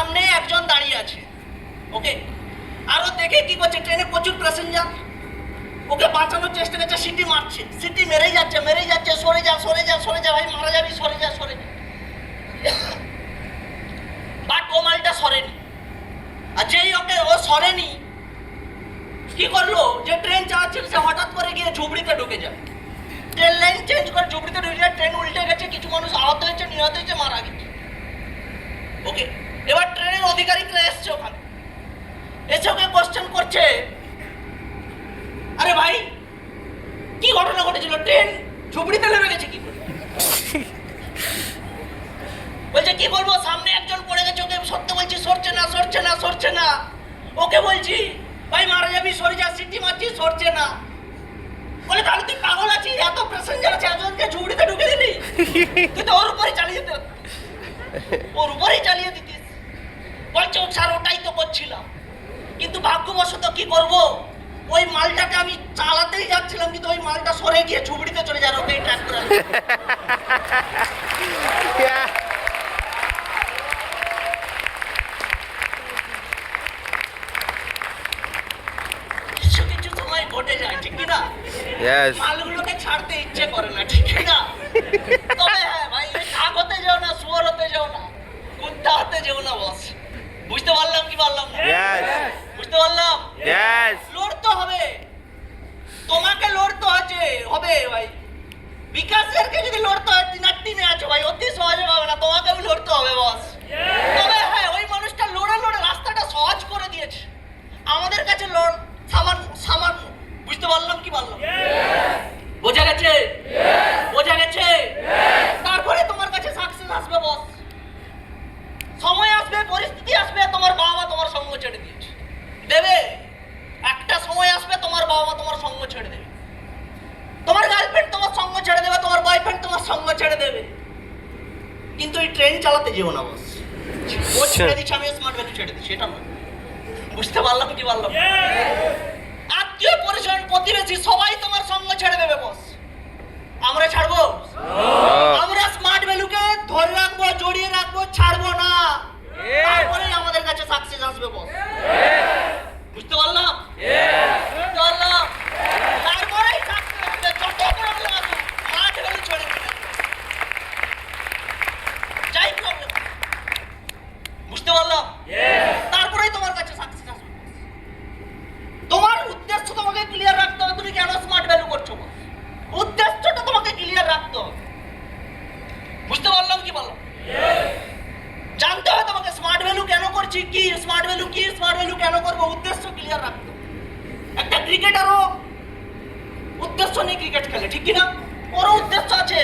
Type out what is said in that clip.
সামনে একজন দাঁড়িয়ে আছে, ওকে, আর ও দেখে কি করছে, ট্রেনে প্রচুর প্যাসেঞ্জার, ওকে বাঁচানোর চেষ্টা করছে, সিটি মারছে, সিটি মেরেই যাচ্ছে, সরে যা সরে যা সরে যা, ভাই মারা যাবি, সরে যা সরে যা। বাট ও মালটা সরেনি, আর যেই ওকে ও সরেনি, কি করলো, যে ট্রেন চালাচ্ছিল সে হঠাৎ করে গিয়ে ঝুবড়িতে ঢুকে যায়, ট্রেন লাইন চেঞ্জ করে ঝুবড়িতে ঢুকে যায়, ট্রেন উল্টে গেছে, কিছু মানুষ আহত হয়েছে, নিহত হয়েছে, মারা গেছে, ওকে। এবার ট্রেনের আধিকারিকরা এসছে ওখানে, এসে ওকে কোশ্চেন করছে, আরে ভাই কি ঘটনা ঘটেছিল, ট্রেন ঝুবড়িতে নেমে গেছে কি করে? বলছে কি বলবো, সামনে একজন পড়ে গেছে, ওকে সত্যি বলছি, সরছে না, ওকে বলছি ভাই মারা যাবি, সরে যা, সিটি মারছি, সরছে না। বলে তাহলে তুই পাগল আছিস, এত প্যাসেঞ্জার আছে, একজনকে ঝুবড়িতে ঢুকে দিলি, তুই তো ওর উপরে চালিয়ে দিতে, ওর উপরেই চালিয়ে দিতিস। বলছে স্যার ওটাই তো করছিলাম, কিন্তু ভাগ্যবশত কি করব, ওই মালটাকে আমি চালাতেই যাচ্ছিলাম, কিন্তু ওই মালটা সরে গিয়ে ঝুবড়িতে চলে যায়, ওকেই ট্র্যাক করে। কিছু সময় ঘটে যায়, ঠিক কি না? মালগুলোকে ছাড়তে ইচ্ছে করে না, ঠিক কি না? তবে হ্যাঁ ভাই, কাক হতে যাও না, শুয়োর হতে যাও না, কুত্তা হতে যাও না বস। বুঝতে পারলাম কি পারলাম না? বুঝতে পারলাম। লড়তে হবে, তোমাকে লড়তে হবে ভাই। বিকাশেরকে যদি লড়তে হয়, টিনে আছো ভাই, অতি সহজে হবে না, তোমাকেও লড়তে হবে বস। তবে হ্যাঁ, ওই মানুষটা লড়ে রাস্তাটা সহজ করে দিয়েছে, আমাদের কাছে সামান্য। বুঝতে পারলাম কি পারলাম? বোঝা গেছে? বোঝা গেছে? তারপরে তোমার কাছে সাকসেস আসবে বস, সময় আসবে, পরিস্থিতি আসবে, তোমার বাবা মা তোমার সঙ্গ ছেড়ে দিয়েছে দেবে, একটা সময় আসবে তোমার বাবা মা তোমার সঙ্গ ছেড়ে দেবে, তোমার গার্লফ্রেন্ড তোমার সঙ্গ ছেড়ে দেবে, তোমার বয়ফ্রেন্ড তোমার সঙ্গ ছেড়ে দেবে, কিন্তু এই ট্রেন চালাতে যেও না বস। ও ছেড়ে দিচ্ছে, আমি স্মার্ট ভ্যালু ছেড়ে দিচ্ছি, এটা নয়। বুঝতে পারলাম কি পারলাম? আত্মীয় পরিজন প্রতিবেশী সবাই তোমার সঙ্গ ছেড়ে দেবে বস, আমরা ছাড়বো? আমরা স্মার্ট ভ্যালুকে ধরে রাখবো, জড়িয়ে রাখবো, ছাড়বো না, তারপরেই আমাদের কাছে সাকসেস আসবে বস। বুঝতে পারলাম? বুঝতে পারলাম? তারপরেই সাকসেস আসবে, যত প্রবলেম আসবে স্মার্ট ভ্যালু ছেড়ে দিবে, যাই প্রবলেম। বুঝতে পারলাম? তারপরেই তোমার কাছে সাকসেস আসবে। তোমার উদ্দেশ্য তোমাকে ক্লিয়ার রাখতে হবে, তুমি কেন স্মার্ট ভ্যালু করছো বস, উদ্দেশ্যটা তোমাকে ক্লিয়ার রাখতে হবে। বুঝতে পারলাম কি বললাম? জানতে হবে তোমাকে স্মার্ট ভ্যালু কেন করছি, কি স্মার্ট ভ্যালু, কি স্মার্ট ভ্যালু কেন করবো, উদ্দেশ্য ক্লিয়ার রাখতে হবে। একটা ক্রিকেটারও উদ্দেশ্য নিয়ে ক্রিকেট খেলে, ঠিক কিনা? ওরও উদ্দেশ্য আছে,